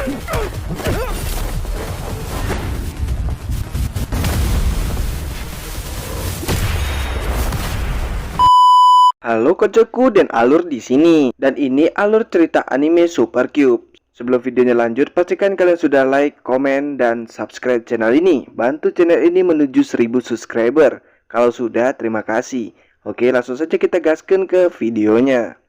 Halo Kocoku dan Alur di sini. Dan ini alur cerita anime Super Cube. Sebelum videonya lanjut, pastikan kalian sudah like, komen, dan subscribe channel ini. Bantu channel ini menuju 1000 subscriber. Kalau sudah, terima kasih. Oke, langsung saja kita gaskan ke videonya.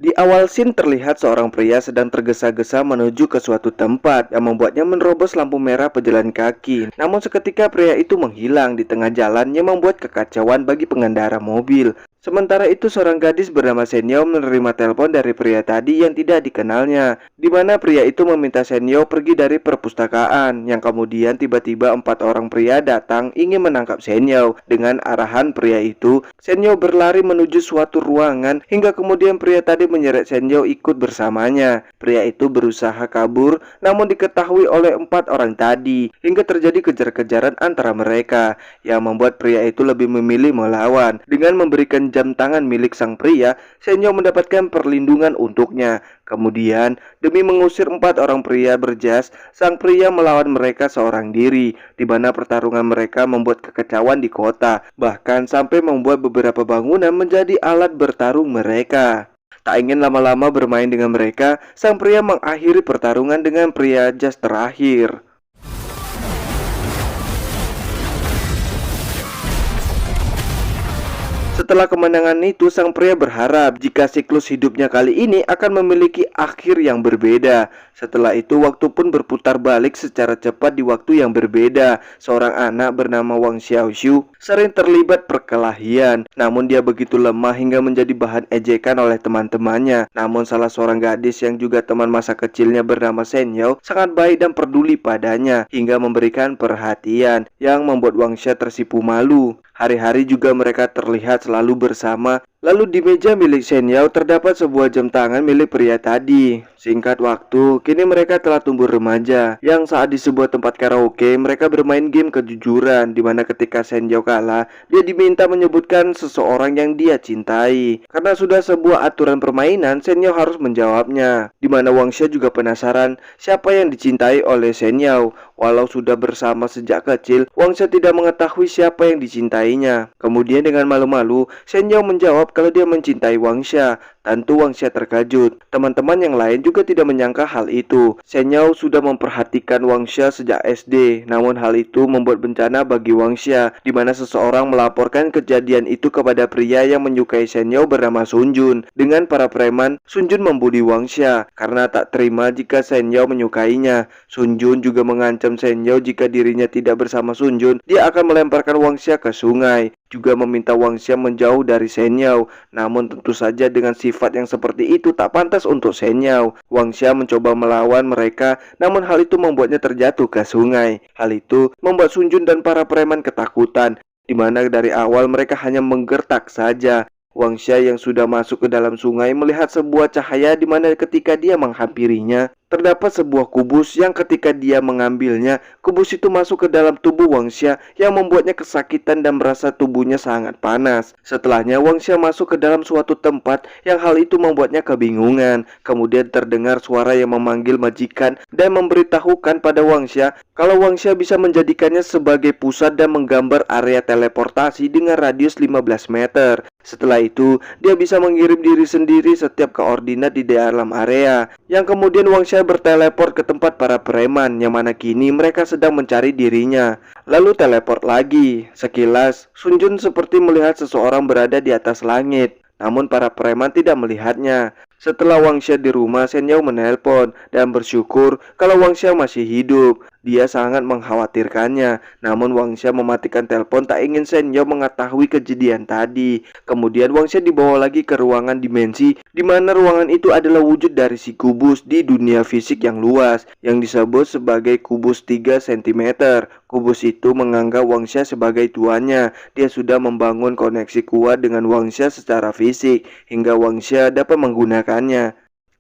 Di awal scene terlihat seorang pria sedang tergesa-gesa menuju ke suatu tempat yang membuatnya menerobos lampu merah pejalan kaki. Namun seketika pria itu menghilang di tengah jalan yang membuat kekacauan bagi pengendara mobil. Sementara itu seorang gadis bernama Senyo menerima telepon dari pria tadi yang tidak dikenalnya, di mana pria itu meminta Senyo pergi dari perpustakaan, yang kemudian tiba-tiba 4 orang pria datang ingin menangkap Senyo. Dengan arahan pria itu, Senyo berlari menuju suatu ruangan hingga kemudian pria tadi menyeret Senyo ikut bersamanya. Pria itu berusaha kabur, namun diketahui oleh 4 orang tadi, hingga terjadi kejar-kejaran antara mereka, yang membuat pria itu lebih memilih melawan. Dengan memberikan jam tangan milik sang pria, Senyo mendapatkan perlindungan untuknya. Kemudian, demi mengusir 4 orang pria berjas, sang pria melawan mereka seorang diri, di mana pertarungan mereka membuat kekacauan di kota, bahkan sampai membuat beberapa bangunan menjadi alat bertarung mereka. Tak ingin lama-lama bermain dengan mereka, sang pria mengakhiri pertarungan dengan pria jas terakhir. Setelah kemenangan itu, sang pria berharap jika siklus hidupnya kali ini akan memiliki akhir yang berbeda. Setelah itu, waktu pun berputar balik secara cepat di waktu yang berbeda. Seorang anak bernama Wang Xiaoxiu sering terlibat perkelahian, namun dia begitu lemah hingga menjadi bahan ejekan oleh teman-temannya. Namun salah seorang gadis yang juga teman masa kecilnya bernama Senyo sangat baik dan peduli padanya, hingga memberikan perhatian yang membuat Wang Xia tersipu malu. Hari-hari juga mereka terlihat selalu bersama. Lalu di meja milik Senyo terdapat sebuah jam tangan milik pria tadi. Singkat waktu, kini mereka telah tumbuh remaja, yang saat di sebuah tempat karaoke mereka bermain game kejujuran, dimana ketika Senyo kalah, dia diminta menyebutkan seseorang yang dia cintai. Karena sudah sebuah aturan permainan, Senyo harus menjawabnya, dimana Wang Xia juga penasaran siapa yang dicintai oleh Senyo. Walau sudah bersama sejak kecil, Wang Xia tidak mengetahui siapa yang dicintainya. Kemudian dengan malu-malu, Senyo menjawab kalau dia mencintai Wang Xia. Tentu Wang Xia terkejut. Teman-teman yang lain juga tidak menyangka hal itu. Senyo sudah memperhatikan Wang Xia sejak SD. Namun hal itu membuat bencana bagi Wang Xia, di mana seseorang melaporkan kejadian itu kepada pria yang menyukai Senyo bernama Sun Jun. Dengan para preman, Sun Jun membuli Wang Xia karena tak terima jika Senyo menyukainya. Sun Jun juga mengancam Senyo jika dirinya tidak bersama Sun Jun, dia akan melemparkan Wang Xia ke sungai. Juga meminta Wang Xia menjauh dari Senyo. Namun tentu saja dengan sifat yang seperti itu tak pantas untuk Senyo. Wang Xia mencoba melawan mereka, namun hal itu membuatnya terjatuh ke sungai. Hal itu membuat Sun Jun dan para preman ketakutan, di mana dari awal mereka hanya menggertak saja. Wang Xia yang sudah masuk ke dalam sungai melihat sebuah cahaya, di mana ketika dia menghampirinya, terdapat sebuah kubus yang ketika dia mengambilnya, kubus itu masuk ke dalam tubuh Wang Xia yang membuatnya kesakitan dan merasa tubuhnya sangat panas. Setelahnya Wang Xia masuk ke dalam suatu tempat yang hal itu membuatnya kebingungan. Kemudian terdengar suara yang memanggil majikan dan memberitahukan pada Wang Xia kalau Wang Xia bisa menjadikannya sebagai pusat dan menggambar area teleportasi dengan radius 15 meter. Setelah itu, dia bisa mengirim diri sendiri setiap koordinat di dalam area, yang kemudian Wang Xia berteleport ke tempat para preman, yang mana kini mereka sedang mencari dirinya. Lalu teleport lagi. Sekilas, Sun Jun seperti melihat seseorang berada di atas langit, namun para preman tidak melihatnya. Setelah Wang Xia di rumah, Senyo menelpon dan bersyukur kalau Wang Xia masih hidup. Dia sangat mengkhawatirkannya, namun Wang Xia mematikan telepon tak ingin Senyo mengetahui kejadian tadi. Kemudian Wang Xia dibawa lagi ke ruangan dimensi, di mana ruangan itu adalah wujud dari si kubus di dunia fisik yang luas, yang disebut sebagai kubus 3 cm. Kubus itu menganggap Wang Xia sebagai tuannya. Dia sudah membangun koneksi kuat dengan Wang Xia secara fisik, hingga Wang Xia dapat menggunakannya.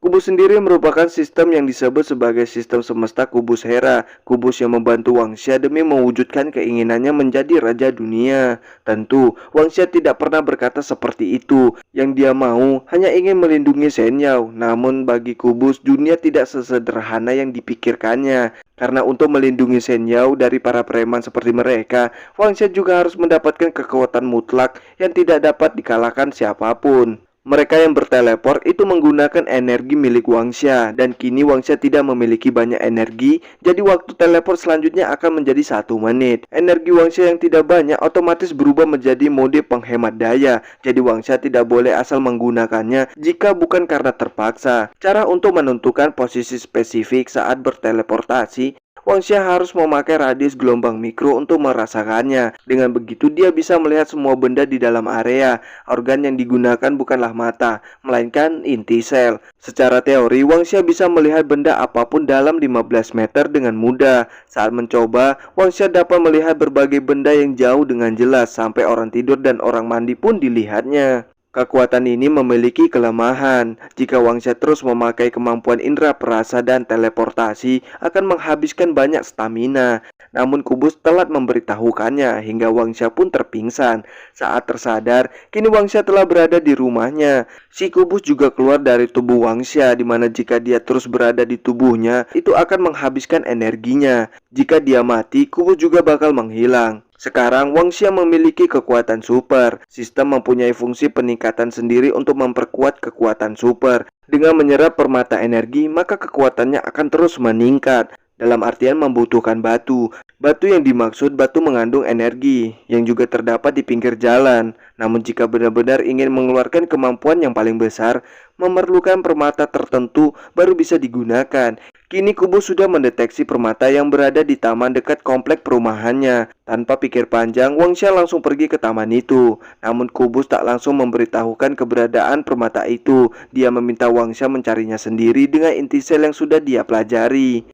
Kubus sendiri merupakan sistem yang disebut sebagai sistem semesta kubus Hera, kubus yang membantu Wangxia demi mewujudkan keinginannya menjadi raja dunia. Tentu, Wangxia tidak pernah berkata seperti itu. Yang dia mau hanya ingin melindungi Shen Yao. Namun bagi kubus, dunia tidak sesederhana yang dipikirkannya. Karena untuk melindungi Shen Yao dari para preman seperti mereka, Wangxia juga harus mendapatkan kekuatan mutlak yang tidak dapat dikalahkan siapapun. Mereka yang berteleport itu menggunakan energi milik Wangxia, dan kini Wangxia tidak memiliki banyak energi, jadi waktu teleport selanjutnya akan menjadi 1 menit. Energi Wangxia yang tidak banyak otomatis berubah menjadi mode penghemat daya, jadi Wangxia tidak boleh asal menggunakannya jika bukan karena terpaksa. Cara untuk menentukan posisi spesifik saat berteleportasi, Wangxia harus memakai radius gelombang mikro untuk merasakannya. Dengan begitu dia bisa melihat semua benda di dalam area. Organ yang digunakan bukanlah mata, melainkan inti sel. Secara teori, Wangxia bisa melihat benda apapun dalam 15 meter dengan mudah. Saat mencoba, Wangxia dapat melihat berbagai benda yang jauh dengan jelas, sampai orang tidur dan orang mandi pun dilihatnya. Kekuatan ini memiliki kelemahan. Jika Wangxia terus memakai kemampuan indera perasa dan teleportasi, akan menghabiskan banyak stamina. Namun kubus telat memberitahukannya hingga Wangxia pun terpingsan. Saat tersadar, kini Wangxia telah berada di rumahnya. Si kubus juga keluar dari tubuh Wangxia, dimana jika dia terus berada di tubuhnya, itu akan menghabiskan energinya. Jika dia mati, kubus juga bakal menghilang. Sekarang Wangxia memiliki kekuatan super. Sistem mempunyai fungsi peningkatan sendiri untuk memperkuat kekuatan super. Dengan menyerap permata energi, maka kekuatannya akan terus meningkat. Dalam artian membutuhkan batu. Batu yang dimaksud batu mengandung energi yang juga terdapat di pinggir jalan. Namun jika benar-benar ingin mengeluarkan kemampuan yang paling besar, memerlukan permata tertentu baru bisa digunakan. Kini kubus sudah mendeteksi permata yang berada di taman dekat komplek perumahannya. Tanpa pikir panjang, Wangxia langsung pergi ke taman itu. Namun kubus tak langsung memberitahukan keberadaan permata itu. Dia meminta Wangxia mencarinya sendiri dengan inti sel yang sudah dia pelajari.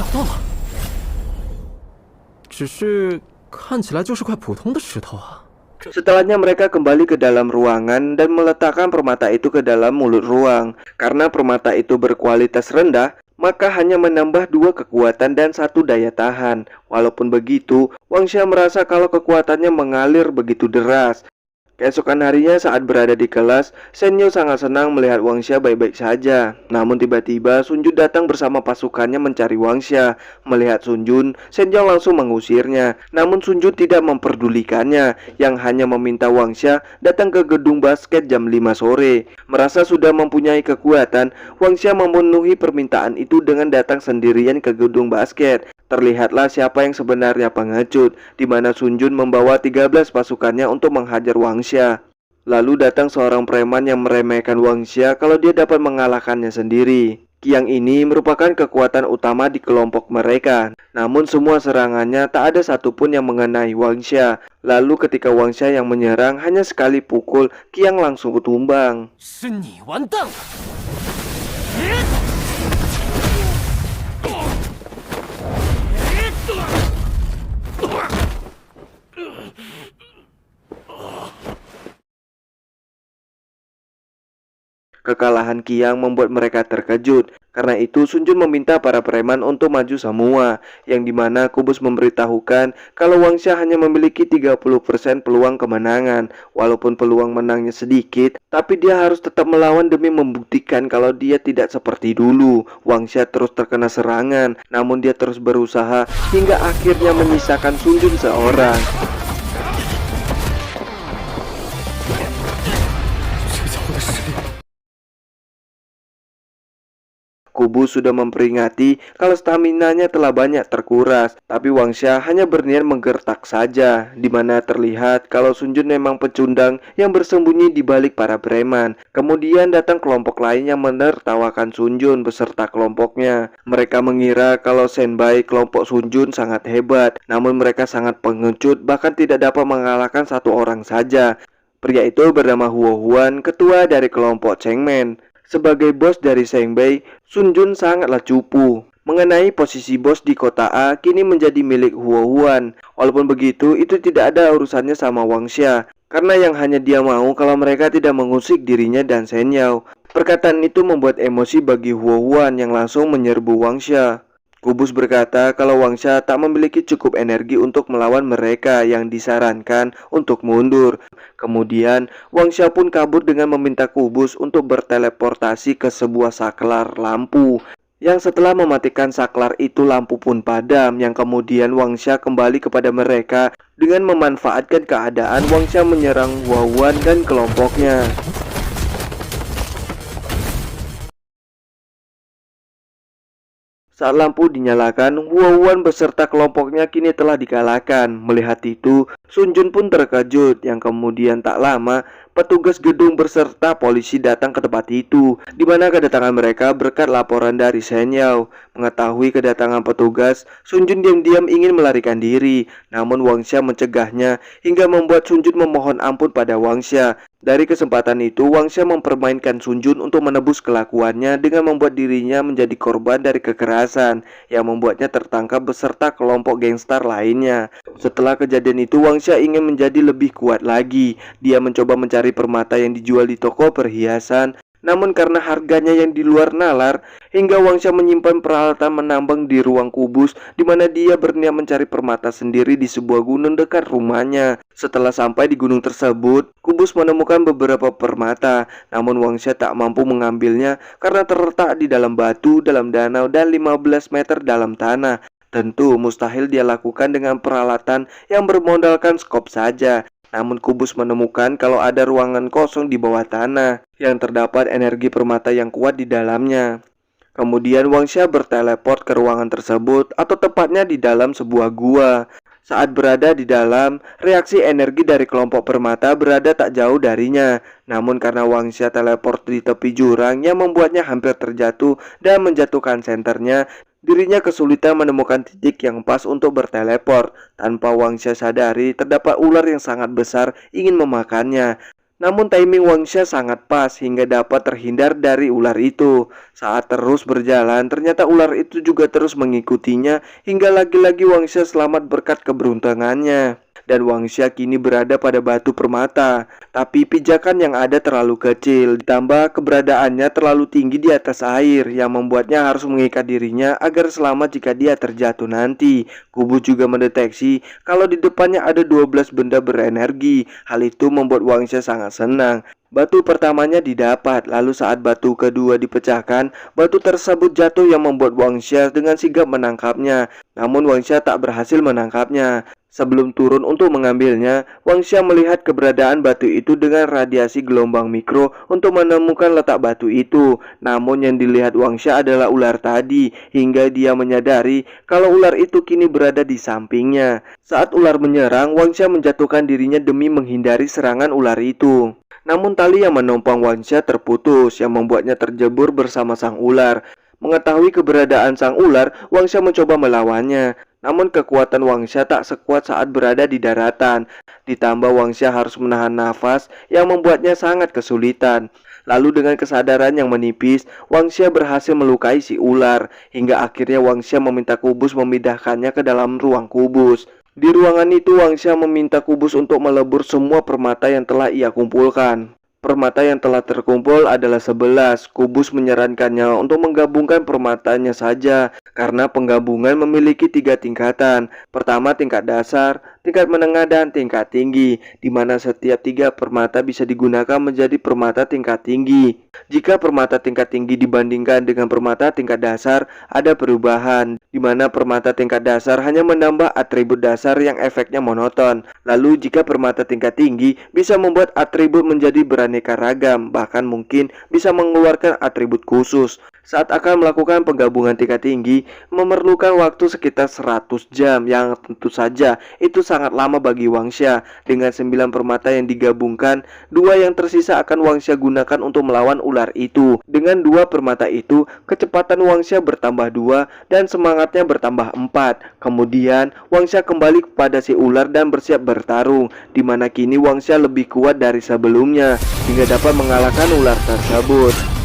找到了，只是看起来就是块普通的石头啊。 Setelahnya mereka kembali ke dalam ruangan dan meletakkan permata itu ke dalam mulut ruang. Karena permata itu berkualitas rendah, maka hanya menambah 2 kekuatan dan 1 daya tahan. Walaupun begitu, Wangxia merasa kalau kekuatannya mengalir begitu deras. Keesokan harinya saat berada di kelas, Shen Yao sangat senang melihat Wangxia baik-baik saja. Namun tiba-tiba Sun Jun datang bersama pasukannya mencari Wangxia. Melihat Sun Jun, Shen Yao langsung mengusirnya. Namun Sun Jun tidak memperdulikannya, yang hanya meminta Wangxia datang ke gedung basket jam 5 sore. Merasa sudah mempunyai kekuatan, Wangxia memenuhi permintaan itu dengan datang sendirian ke gedung basket. Terlihatlah siapa yang sebenarnya pengecut, di mana Sun Jun membawa 13 pasukannya untuk menghajar Wangxia. Lalu datang seorang preman yang meremehkan Wangxia kalau dia dapat mengalahkannya sendiri. Qiang ini merupakan kekuatan utama di kelompok mereka. Namun semua serangannya tak ada satupun yang mengenai Wangxia. Lalu ketika Wangxia yang menyerang hanya sekali pukul, Qiang langsung tumbang. Kekalahan Qiang membuat mereka terkejut. Karena itu Sun Jun meminta para preman untuk maju semua, yang dimana kubus memberitahukan kalau Wangxia hanya memiliki 30% peluang kemenangan. Walaupun peluang menangnya sedikit, tapi dia harus tetap melawan demi membuktikan kalau dia tidak seperti dulu. Wangxia terus terkena serangan, namun dia terus berusaha hingga akhirnya menyisakan Sun Jun seorang. Kubus sudah memperingati kalau staminanya telah banyak terkuras, tapi Wangxia hanya berniat menggertak saja, di mana terlihat kalau Sun Jun memang pecundang yang bersembunyi di balik para preman. Kemudian datang kelompok lain yang menertawakan Sun Jun beserta kelompoknya. Mereka mengira kalau senpai kelompok Sun Jun sangat hebat, namun mereka sangat pengecut, bahkan tidak dapat mengalahkan 1 orang saja. Pria itu bernama Huo Huan, ketua dari kelompok Chengmen. Sebagai bos dari Sengbei, Sun Jun sangatlah cupu. Mengenai posisi bos di kota A kini menjadi milik Huo Huan. Walaupun begitu, itu tidak ada urusannya sama Wangxia. karena yang hanya dia mau kalau mereka tidak mengusik dirinya dan Shen Yao. Perkataan itu membuat emosi bagi Huo Huan yang langsung menyerbu Wang Xia. Kubus berkata kalau Wang Xia tak memiliki cukup energi untuk melawan mereka yang disarankan untuk mundur. Kemudian Wang Xia pun kabur dengan meminta Kubus untuk berteleportasi ke sebuah saklar lampu. Yang setelah mematikan saklar itu lampu pun padam, yang kemudian Wang Xia kembali kepada mereka dengan memanfaatkan keadaan. Wang Xia menyerang Huo Huan dan kelompoknya. Saat lampu dinyalakan, Huo Huan beserta kelompoknya kini telah dikalahkan. Melihat itu, Sun Jun pun terkejut, yang kemudian tak lama petugas gedung beserta polisi datang ke tempat itu, di mana kedatangan mereka berkat laporan dari Shen Yao. Mengetahui kedatangan petugas, Sun Jun diam-diam ingin melarikan diri, namun Wang Xia mencegahnya hingga membuat Sun Jun memohon ampun pada Wang Xia. Dari kesempatan itu, Wang Xia mempermainkan Sun Jun untuk menebus kelakuannya dengan membuat dirinya menjadi korban dari kekerasan yang membuatnya tertangkap beserta kelompok gangster lainnya. Setelah kejadian itu, Wang Xia ingin menjadi lebih kuat lagi. Dia mencoba mencari permata yang dijual di toko perhiasan, namun karena harganya yang di luar nalar, hingga Wang Xia menyimpan peralatan menambang di ruang kubus, di mana dia berniat mencari permata sendiri di sebuah gunung dekat rumahnya. Setelah sampai di gunung tersebut, Kubus menemukan beberapa permata, namun Wang Xia tak mampu mengambilnya karena terletak di dalam batu, dalam danau, dan 15 meter dalam tanah. Tentu mustahil dia lakukan dengan peralatan yang bermodalkan skop saja. Namun Kubus menemukan kalau ada ruangan kosong di bawah tanah yang terdapat energi permata yang kuat di dalamnya. Kemudian Wang Xia berteleport ke ruangan tersebut, atau tepatnya di dalam sebuah gua. Saat berada di dalam, reaksi energi dari kelompok permata berada tak jauh darinya. Namun karena Wang Xia teleport di tepi jurang yang membuatnya hampir terjatuh dan menjatuhkan senternya, dirinya kesulitan menemukan titik yang pas untuk berteleport. Tanpa Wang Xia sadari, terdapat ular yang sangat besar ingin memakannya. Namun timing Wang Xia sangat pas hingga dapat terhindar dari ular itu. Saat terus berjalan, ternyata ular itu juga terus mengikutinya hingga lagi-lagi Wang Xia selamat berkat keberuntungannya. Dan Wang Xia kini berada pada batu permata, tapi pijakan yang ada terlalu kecil, ditambah keberadaannya terlalu tinggi di atas air yang membuatnya harus mengikat dirinya agar selamat jika dia terjatuh nanti. Kubu juga mendeteksi kalau di depannya ada 12 benda berenergi. Hal itu membuat Wang Xia sangat senang. Batu pertamanya didapat, lalu saat batu kedua dipecahkan, batu tersebut jatuh yang membuat Wang Xia dengan sigap menangkapnya. Namun Wang Xia tak berhasil menangkapnya. Sebelum turun untuk mengambilnya, Wang Xia melihat keberadaan batu itu dengan radiasi gelombang mikro untuk menemukan letak batu itu. Namun yang dilihat Wang Xia adalah ular tadi, hingga dia menyadari kalau ular itu kini berada di sampingnya. Saat ular menyerang, Wang Xia menjatuhkan dirinya demi menghindari serangan ular itu. Namun tali yang menopang Wang Xia terputus, yang membuatnya terjebur bersama sang ular. Mengetahui keberadaan sang ular, Wang Xia mencoba melawannya. Namun kekuatan Wang Xia tak sekuat saat berada di daratan. Ditambah Wang Xia harus menahan nafas yang membuatnya sangat kesulitan. Lalu dengan kesadaran yang menipis, Wang Xia berhasil melukai si ular. Hingga akhirnya Wang Xia meminta Kubus memindahkannya ke dalam ruang kubus. Di ruangan itu Wang Xia meminta Kubus untuk melebur semua permata yang telah ia kumpulkan. Permata yang telah terkumpul adalah 11. Kubus menyarankannya untuk menggabungkan permatanya saja, karena penggabungan memiliki 3 tingkatan. Pertama tingkat dasar, tingkat menengah, dan tingkat tinggi, di mana setiap 3 permata bisa digunakan menjadi permata tingkat tinggi. Jika permata tingkat tinggi dibandingkan dengan permata tingkat dasar, ada perubahan, di mana permata tingkat dasar hanya menambah atribut dasar yang efeknya monoton. Lalu jika permata tingkat tinggi bisa membuat atribut menjadi beraneka ragam, bahkan mungkin bisa mengeluarkan atribut khusus. Saat akan melakukan penggabungan tingkat tinggi, memerlukan waktu sekitar 100 jam, yang tentu saja itu sangat lama bagi Wang Xia. Dengan 9 permata yang digabungkan, 2 yang tersisa akan Wang Xia gunakan untuk melawan ular itu. Dengan 2 permata itu, kecepatan Wang Xia bertambah 2 dan semangatnya bertambah 4. Kemudian Wang Xia kembali kepada si ular dan bersiap bertarung, di mana kini Wang Xia lebih kuat dari sebelumnya hingga dapat mengalahkan ular tersebut.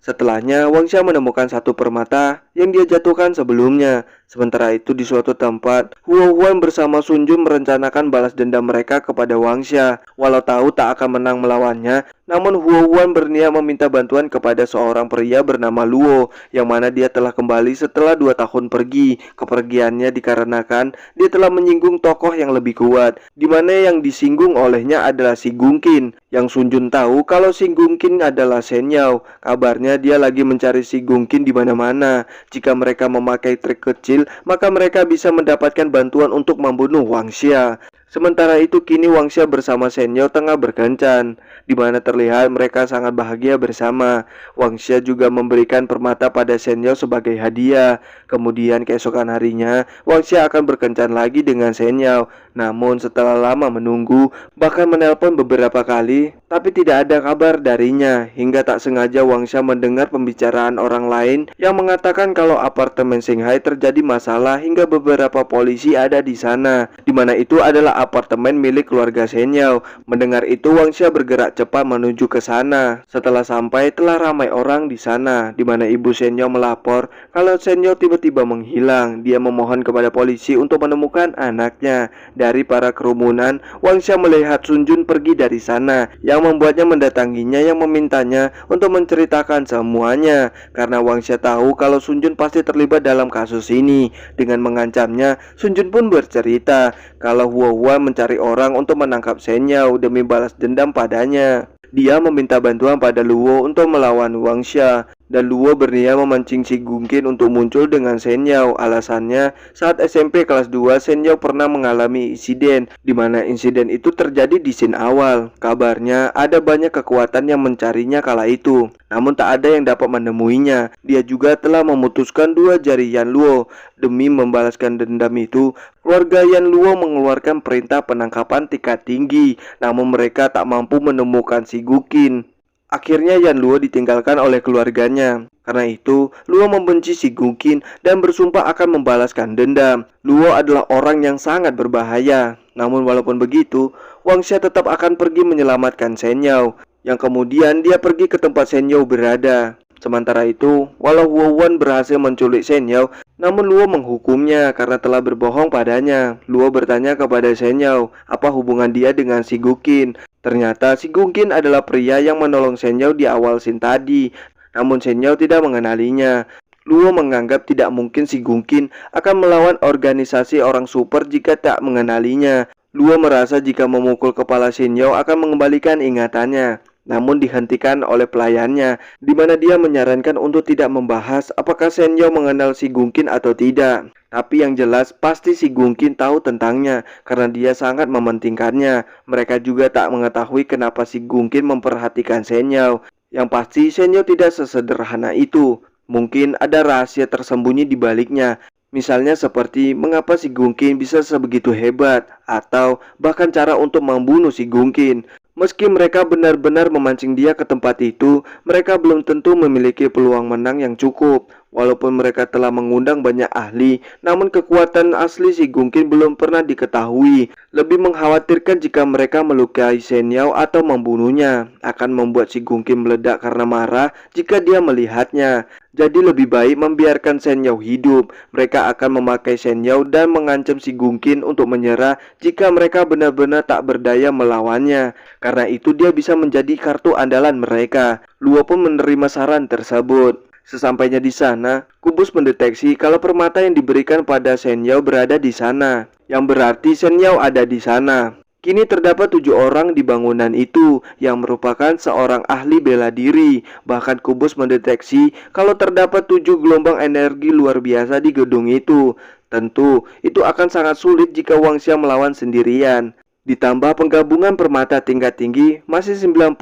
Setelahnya, Wang Xia menemukan satu permata yang dia jatuhkan sebelumnya. Sementara itu di suatu tempat, Huo Huan bersama Sun Jun merencanakan balas dendam mereka kepada Wang Xia. Walau tahu tak akan menang melawannya, namun Huo Huan berniat meminta bantuan kepada seorang pria bernama Luo, yang mana dia telah kembali setelah 2 tahun pergi. Kepergiannya dikarenakan dia telah menyinggung tokoh yang lebih kuat, di mana yang disinggung olehnya adalah si Gungkin. Yang Sun Jun tahu kalau si Gungkin adalah Shen Yao. Kabarnya dia lagi mencari si Gungkin di mana-mana. Jika mereka memakai trik kecil, maka mereka bisa mendapatkan bantuan untuk membunuh Wang Xia. Sementara itu kini Wang Xia bersama Shen Yao tengah berkencan, di mana terlihat mereka sangat bahagia bersama. Wang Xia juga memberikan permata pada Shen Yao sebagai hadiah. Kemudian keesokan harinya, Wang Xia akan berkencan lagi dengan Shen Yao. Namun setelah lama menunggu, bahkan menelpon beberapa kali, tapi tidak ada kabar darinya. Hingga tak sengaja Wang Xia mendengar pembicaraan orang lain yang mengatakan kalau apartemen Shanghai terjadi masalah hingga beberapa polisi ada di sana, di mana itu adalah apartemen milik keluarga Shen Yao. Mendengar itu, Wang Xia bergerak cepat menuju ke sana. Setelah sampai, telah ramai orang di sana, di mana ibu Shen Yao melapor kalau Shen Yao tiba-tiba menghilang. Dia memohon kepada polisi untuk menemukan anaknya. Dari para kerumunan, Wang Xia melihat Sun Jun pergi dari sana, yang membuatnya mendatanginya yang memintanya untuk menceritakan semuanya. Karena Wang Xia tahu kalau Sun Jun pasti terlibat dalam kasus ini. Dengan mengancamnya, Sun Jun pun bercerita kalau Huo Huan mencari orang untuk menangkap Shen Yao demi balas dendam padanya. Dia meminta bantuan pada Luo untuk melawan Wang Xia, dan Luo berniat memancing si Gungkin untuk muncul dengan Shen Yao. Alasannya, saat SMP kelas 2, Shen Yao pernah mengalami insiden, di mana insiden itu terjadi di scene awal. Kabarnya ada banyak kekuatan yang mencarinya kala itu, namun tak ada yang dapat menemuinya. Dia juga telah memutuskan 2 jari Yan Luo. Demi membalaskan dendam itu, keluarga Yan Luo mengeluarkan perintah penangkapan tingkat tinggi, namun mereka tak mampu menemukan si Gungkin. Akhirnya Yan Luo ditinggalkan oleh keluarganya. Karena itu, Luo membenci si Gungkin dan bersumpah akan membalaskan dendam. Luo adalah orang yang sangat berbahaya. Namun walaupun begitu, Wang Xia tetap akan pergi menyelamatkan Shen Yao, yang kemudian dia pergi ke tempat Shen Yao berada. Sementara itu, walau Huo Huan berhasil menculik Shen Yao, namun Luo menghukumnya karena telah berbohong padanya. Luo bertanya kepada Shen Yao, apa hubungan dia dengan si Gungkin. Ternyata si Gungkin adalah pria yang menolong Shen Yao di awal scene tadi. Namun Shen Yao tidak mengenalinya. Luo menganggap tidak mungkin si Gungkin akan melawan organisasi orang super jika tak mengenalinya. Luo merasa jika memukul kepala Shen Yao akan mengembalikan ingatannya, namun dihentikan oleh pelayannya, di mana dia menyarankan untuk tidak membahas apakah Shen Yao mengenal si Gungkin atau tidak. Tapi yang jelas pasti si Gungkin tahu tentangnya karena dia sangat mementingkannya. Mereka juga tak mengetahui kenapa si Gungkin memperhatikan Shen Yao. Yang pasti Shen Yao tidak sesederhana itu. Mungkin ada rahasia tersembunyi di baliknya. Misalnya seperti mengapa si Gungkin bisa sebegitu hebat, atau bahkan cara untuk membunuh si Gungkin. Meski mereka benar-benar memancing dia ke tempat itu, mereka belum tentu memiliki peluang menang yang cukup. Walaupun mereka telah mengundang banyak ahli, namun kekuatan asli si Gungkin belum pernah diketahui. Lebih mengkhawatirkan jika mereka melukai Shen Yao atau membunuhnya, akan membuat si Gungkin meledak karena marah jika dia melihatnya. Jadi lebih baik membiarkan Shen Yao hidup. Mereka akan memakai Shen Yao dan mengancam si Gungkin untuk menyerah jika mereka benar-benar tak berdaya melawannya. Karena itu dia bisa menjadi kartu andalan mereka. Luo pun menerima saran tersebut. Sesampainya di sana, Kubus mendeteksi kalau permata yang diberikan pada Shen Yao berada di sana, yang berarti Shen Yao ada di sana. Kini terdapat 7 orang di bangunan itu yang merupakan seorang ahli bela diri. Bahkan Kubus mendeteksi kalau terdapat 7 gelombang energi luar biasa di gedung itu. Tentu, itu akan sangat sulit jika Wang Xia melawan sendirian. Ditambah penggabungan permata tingkat tinggi masih 99%,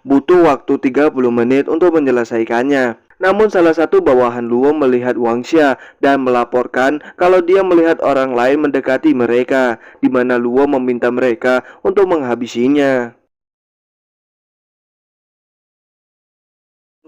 butuh waktu 30 menit untuk menyelesaikannya. Namun salah satu bawahan Luo melihat Wang Xia dan melaporkan kalau dia melihat orang lain mendekati mereka, di mana Luo meminta mereka untuk menghabisinya.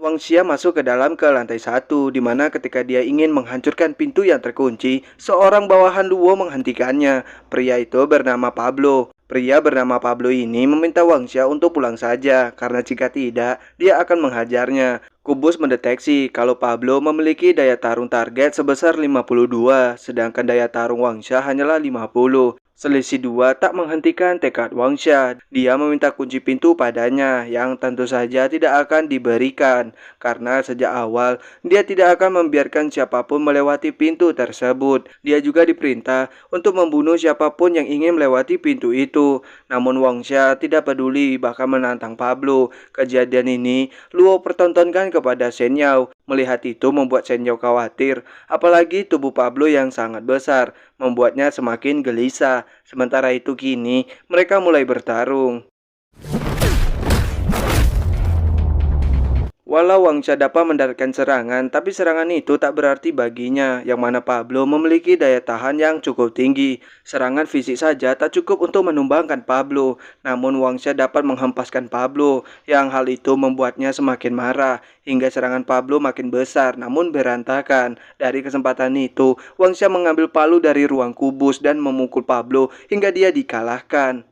Wang Xia masuk ke lantai 1, di mana ketika dia ingin menghancurkan pintu yang terkunci, seorang bawahan Luo menghentikannya. Pria itu bernama Pablo. Pria bernama Pablo ini meminta Wangxia untuk pulang saja, karena jika tidak, dia akan menghajarnya. Kubus mendeteksi kalau Pablo memiliki daya tarung target sebesar 52, sedangkan daya tarung Wangxia hanyalah 50. Selisih 2 tak menghentikan tekad Wangxia. Dia meminta kunci pintu padanya, yang tentu saja tidak akan diberikan, karena sejak awal dia tidak akan membiarkan siapapun melewati pintu tersebut. Dia juga diperintah untuk membunuh siapapun yang ingin melewati pintu itu. Namun Wangxia tidak peduli, bahkan menantang Pablo. Kejadian ini Luo pertontonkan kepada Shen Yao. Melihat itu membuat Shen Yao khawatir, apalagi tubuh Pablo yang sangat besar, membuatnya semakin gelisah. Sementara itu kini mereka mulai bertarung. Walau Wangxia dapat mendaratkan serangan, tapi serangan itu tak berarti baginya, yang mana Pablo memiliki daya tahan yang cukup tinggi. Serangan fisik saja tak cukup untuk menumbangkan Pablo, namun Wangxia dapat menghempaskan Pablo, yang hal itu membuatnya semakin marah, hingga serangan Pablo makin besar namun berantakan. Dari kesempatan itu, Wangxia mengambil palu dari ruang kubus dan memukul Pablo hingga dia dikalahkan.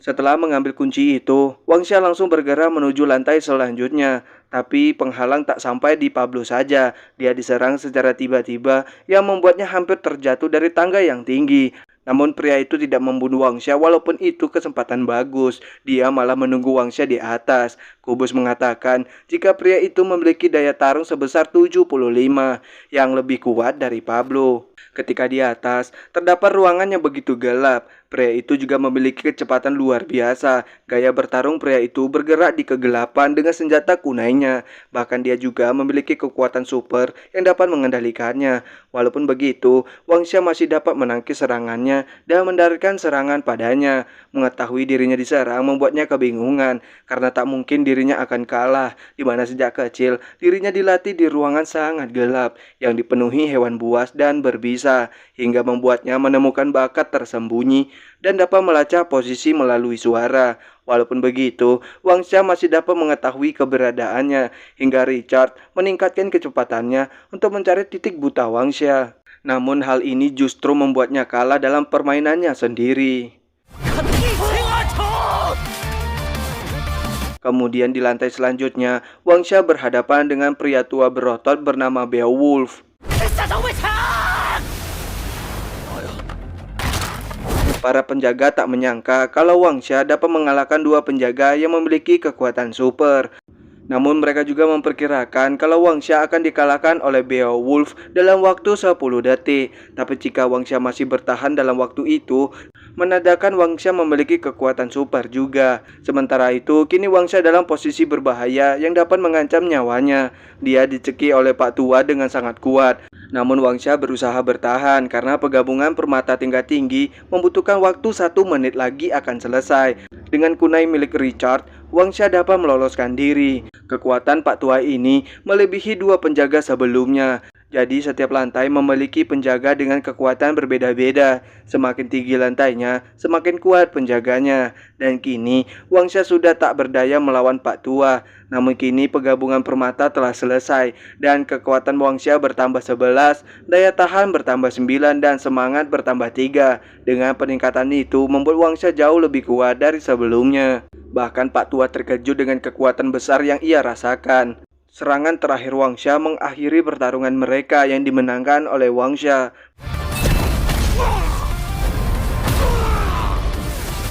Setelah mengambil kunci itu, Wangxia langsung bergerak menuju lantai selanjutnya. Tapi penghalang tak sampai di Pablo saja. Dia diserang secara tiba-tiba yang membuatnya hampir terjatuh dari tangga yang tinggi. Namun pria itu tidak membunuh Wangxia walaupun itu kesempatan bagus. Dia malah menunggu Wangxia di atas. Kubus mengatakan jika pria itu memiliki daya tarung sebesar 75 yang lebih kuat dari Pablo. Ketika di atas, terdapat ruangan yang begitu gelap. Pria itu juga memiliki kecepatan luar biasa. Gaya bertarung pria itu bergerak di kegelapan dengan senjata kunainya. Bahkan dia juga memiliki kekuatan super yang dapat mengendalikannya. Walaupun begitu, Wangxia masih dapat menangkis serangannya dan mendaratkan serangan padanya. Mengetahui dirinya diserang membuatnya kebingungan, karena tak mungkin dirinya akan kalah, di mana sejak kecil dirinya dilatih di ruangan sangat gelap yang dipenuhi hewan buas dan berbisa, hingga membuatnya menemukan bakat tersembunyi dan dapat melacak posisi melalui suara. Walaupun begitu, Wangxia masih dapat mengetahui keberadaannya, hingga Richard meningkatkan kecepatannya untuk mencari titik buta Wangxia. Namun hal ini justru membuatnya kalah dalam permainannya sendiri. Kemudian di lantai selanjutnya, Wangxia berhadapan dengan pria tua berotot bernama Beowulf. Para penjaga tak menyangka kalau Wangxia dapat mengalahkan dua penjaga yang memiliki kekuatan super. Namun mereka juga memperkirakan kalau Wangxia akan dikalahkan oleh Beowulf dalam waktu 10 detik. Tapi jika Wangxia masih bertahan dalam waktu itu, menandakan Wangxia memiliki kekuatan super juga. Sementara itu, kini Wangxia dalam posisi berbahaya yang dapat mengancam nyawanya. Dia dicekik oleh Pak Tua dengan sangat kuat. Namun Wangxia berusaha bertahan karena penggabungan permata tingkat tinggi membutuhkan waktu 1 menit lagi akan selesai. Dengan kunai milik Richard, Wangxia dapat meloloskan diri. Kekuatan Pak Tua ini melebihi dua penjaga sebelumnya. Jadi setiap lantai memiliki penjaga dengan kekuatan berbeda-beda. Semakin tinggi lantainya, semakin kuat penjaganya. Dan kini Wangxia sudah tak berdaya melawan Pak Tua. Namun kini penggabungan permata telah selesai dan kekuatan Wangxia bertambah 11, daya tahan bertambah 9 dan semangat bertambah 3. Dengan peningkatan itu membuat Wangxia jauh lebih kuat dari sebelumnya. Bahkan Pak Tua terkejut dengan kekuatan besar yang ia rasakan. Serangan terakhir Wangxia mengakhiri pertarungan mereka yang dimenangkan oleh Wangxia.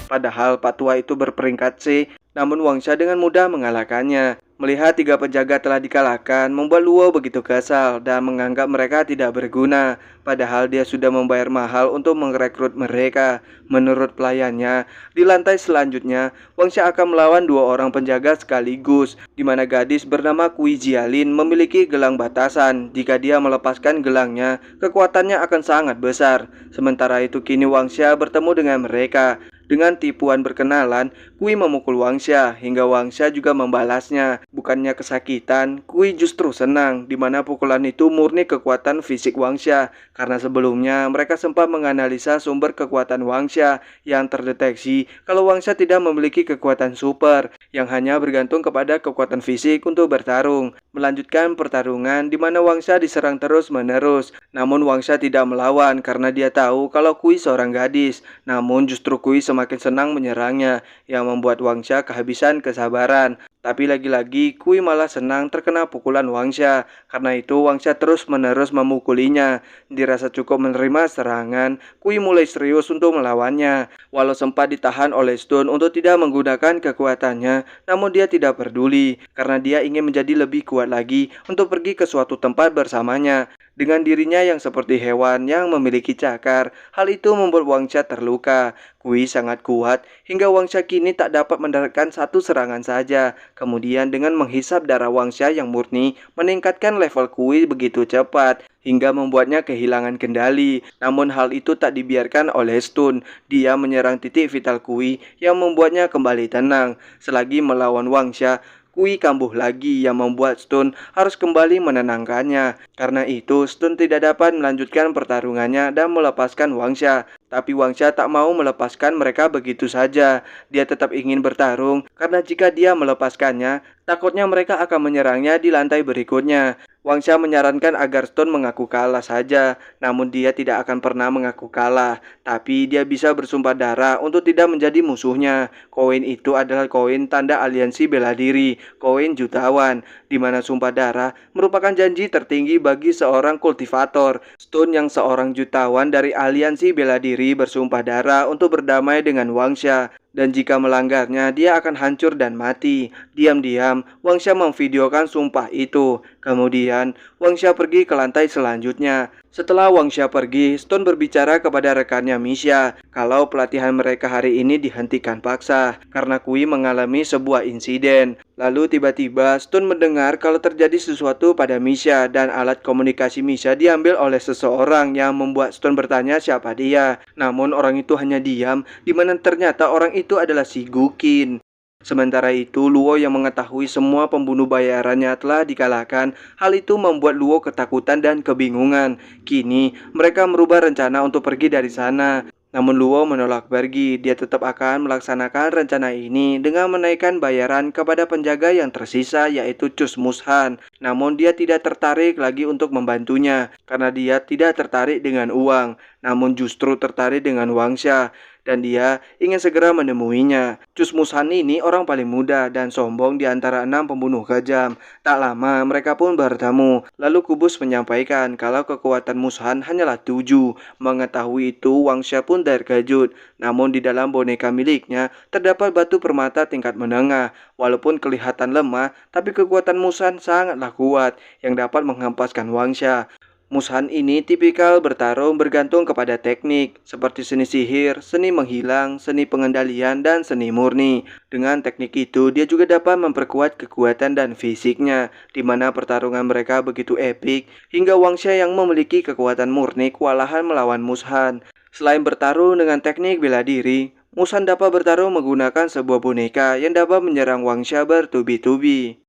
Padahal Pak Tua itu berperingkat C, namun Wangxia dengan mudah mengalahkannya. Melihat tiga penjaga telah dikalahkan, membuat Luo begitu kesal dan menganggap mereka tidak berguna. Padahal dia sudah membayar mahal untuk merekrut mereka. Menurut pelayannya, di lantai selanjutnya, Wangxia akan melawan dua orang penjaga sekaligus, di mana gadis bernama Kui Jialin memiliki gelang batasan. Jika dia melepaskan gelangnya, kekuatannya akan sangat besar. Sementara itu kini Wangxia bertemu dengan mereka. Dengan tipuan berkenalan, Kui memukul Wangxia hingga Wangxia juga membalasnya. Bukannya kesakitan, Kui justru senang, di mana pukulan itu murni kekuatan fisik Wangxia. Karena sebelumnya mereka sempat menganalisa sumber kekuatan Wangxia yang terdeteksi kalau Wangxia tidak memiliki kekuatan super. yang hanya bergantung kepada kekuatan fisik untuk bertarung. Melanjutkan pertarungan di mana Wangsa diserang terus-menerus. Namun Wangsa tidak melawan karena dia tahu kalau Kui seorang gadis. Namun justru Kui semakin senang menyerangnya, yang membuat Wangsa kehabisan kesabaran. Tapi lagi-lagi Kui malah senang terkena pukulan Wangsa. Karena itu Wangsa terus-menerus memukulinya. Dirasa cukup menerima serangan, Kui mulai serius untuk melawannya. Walau sempat ditahan oleh Stone untuk tidak menggunakan kekuatannya, namun dia tidak peduli karena dia ingin menjadi lebih kuat lagi untuk pergi ke suatu tempat bersamanya. Dengan dirinya yang seperti hewan yang memiliki cakar, hal itu membuat Wangsa terluka. Kui sangat kuat hingga Wangsa kini tak dapat mendapatkan satu serangan saja. Kemudian dengan menghisap darah Wangsa yang murni, meningkatkan level Kui begitu cepat hingga membuatnya kehilangan kendali. Namun hal itu tak dibiarkan oleh Stone. Dia menyerang titik vital Kui yang membuatnya kembali tenang. Selagi melawan Wangsa, Kui kambuh lagi yang membuat Stone harus kembali menenangkannya. Karena itu Stone tidak dapat melanjutkan pertarungannya dan melepaskan Wangsa. Tapi Wangsa tak mau melepaskan mereka begitu saja. Dia tetap ingin bertarung karena jika dia melepaskannya, takutnya mereka akan menyerangnya di lantai berikutnya. Wangsa menyarankan agar Stone mengaku kalah saja, namun dia tidak akan pernah mengaku kalah. Tapi dia bisa bersumpah darah untuk tidak menjadi musuhnya. Koin itu adalah koin tanda aliansi bela diri, koin jutawan, di mana sumpah darah merupakan janji tertinggi bagi seorang kultivator. Stone yang seorang jutawan dari aliansi bela diri bersumpah darah untuk berdamai dengan Wangsa. Dan jika melanggarnya, dia akan hancur dan mati. Diam-diam, Wangsa memvideokan sumpah itu. Kemudian, Wangsa pergi ke lantai selanjutnya. Setelah Wangsa pergi, Stone berbicara kepada rekannya Misha kalau pelatihan mereka hari ini dihentikan paksa karena Kui mengalami sebuah insiden. Lalu tiba-tiba Stone mendengar kalau terjadi sesuatu pada Misha dan alat komunikasi Misha diambil oleh seseorang yang membuat Stone bertanya siapa dia. Namun orang itu hanya diam, di mana ternyata orang itu adalah si Gukin. Sementara itu, Luo yang mengetahui semua pembunuh bayarannya telah dikalahkan. Hal itu membuat Luo ketakutan dan kebingungan. Kini, mereka merubah rencana untuk pergi dari sana. Namun Luo menolak pergi. Dia tetap akan melaksanakan rencana ini dengan menaikkan bayaran kepada penjaga yang tersisa, yaitu Cus Mushan. Namun dia tidak tertarik lagi untuk membantunya karena dia tidak tertarik dengan uang, namun justru tertarik dengan Wangsa. Dan dia ingin segera menemuinya. Cus Mushan ini orang paling muda dan sombong di antara 6 pembunuh kejam. Tak lama mereka pun bertemu. Lalu Kubus menyampaikan kalau kekuatan Mushan hanyalah 7. Mengetahui itu Wangsa pun terkejut. Namun di dalam boneka miliknya terdapat batu permata tingkat menengah. Walaupun kelihatan lemah, tapi kekuatan Mushan sangatlah kuat yang dapat menghempaskan Wangsa. Mushan ini tipikal bertarung bergantung kepada teknik, seperti seni sihir, seni menghilang, seni pengendalian, dan seni murni. Dengan teknik itu, dia juga dapat memperkuat kekuatan dan fisiknya, di mana pertarungan mereka begitu epik, hingga Wangsa yang memiliki kekuatan murni kewalahan melawan Mushan. Selain bertarung dengan teknik bela diri, Mushan dapat bertarung menggunakan sebuah boneka yang dapat menyerang Wangsa bertubi-tubi.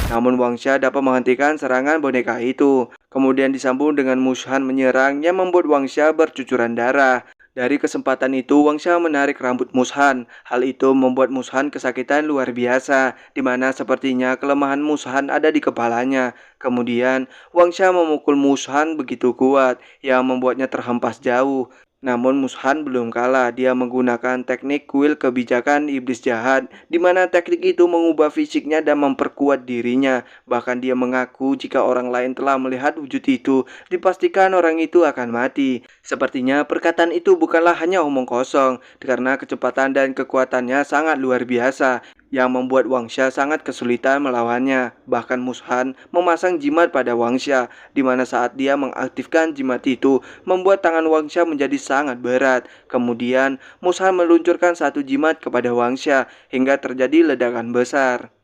Namun Wangsa dapat menghentikan serangan boneka itu. Kemudian disambung dengan Mushan menyerang yang membuat Wangsa bercucuran darah. Dari kesempatan itu Wangsa menarik rambut Mushan. Hal itu membuat Mushan kesakitan luar biasa, di mana sepertinya kelemahan Mushan ada di kepalanya. Kemudian Wangsa memukul Mushan begitu kuat yang membuatnya terhempas jauh. Namun Mushan belum kalah. Dia menggunakan teknik kuil kebijakan iblis jahat, di mana teknik itu mengubah fisiknya dan memperkuat dirinya. Bahkan dia mengaku jika orang lain telah melihat wujud itu, dipastikan orang itu akan mati. Sepertinya perkataan itu bukanlah hanya omong kosong, karena kecepatan dan kekuatannya sangat luar biasa, yang membuat Wangsa sangat kesulitan melawannya. Bahkan Mushan memasang jimat pada Wangsa, di mana saat dia mengaktifkan jimat itu, membuat tangan Wangsa menjadi sangat berat. Kemudian Mushan meluncurkan satu jimat kepada Wangsa, hingga terjadi ledakan besar.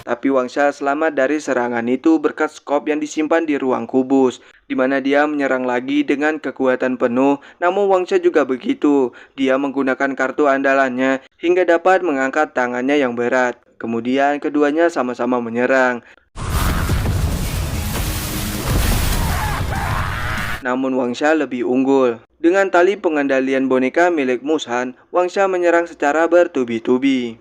Tapi Wangsa selamat dari serangan itu berkat skop yang disimpan di ruang kubus, di mana dia menyerang lagi dengan kekuatan penuh. Namun Wangsa juga begitu. Dia menggunakan kartu andalannya hingga dapat mengangkat tangannya yang berat. Kemudian keduanya sama-sama menyerang. namun Wangsha lebih unggul. Dengan tali pengendalian boneka milik Mushan, Wangsha menyerang secara bertubi-tubi.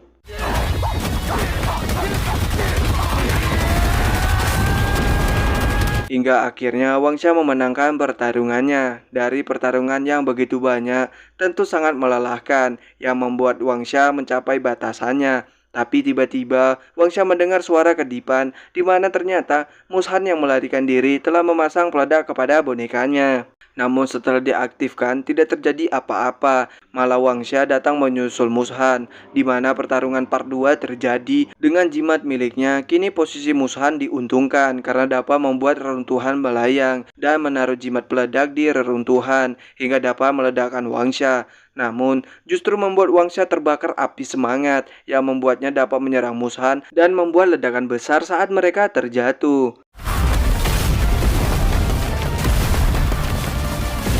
Hingga akhirnya Wangsha memenangkan pertarungannya. Dari pertarungan yang begitu banyak, tentu sangat melelahkan, yang membuat Wangsha mencapai batasannya. Tapi tiba-tiba Wangsha mendengar suara kedipan, di mana ternyata Mushan yang melarikan diri telah memasang peledak kepada bonekanya. Namun setelah diaktifkan tidak terjadi apa-apa, malah Wangsha datang menyusul Mushan, di mana pertarungan part 2 terjadi. Dengan jimat miliknya, kini posisi Mushan diuntungkan karena dapat membuat reruntuhan melayang dan menaruh jimat peledak di reruntuhan hingga dapat meledakkan Wangsha. Namun, justru membuat Wangsha terbakar api semangat yang membuatnya dapat menyerang Mushan dan membuat ledakan besar saat mereka terjatuh.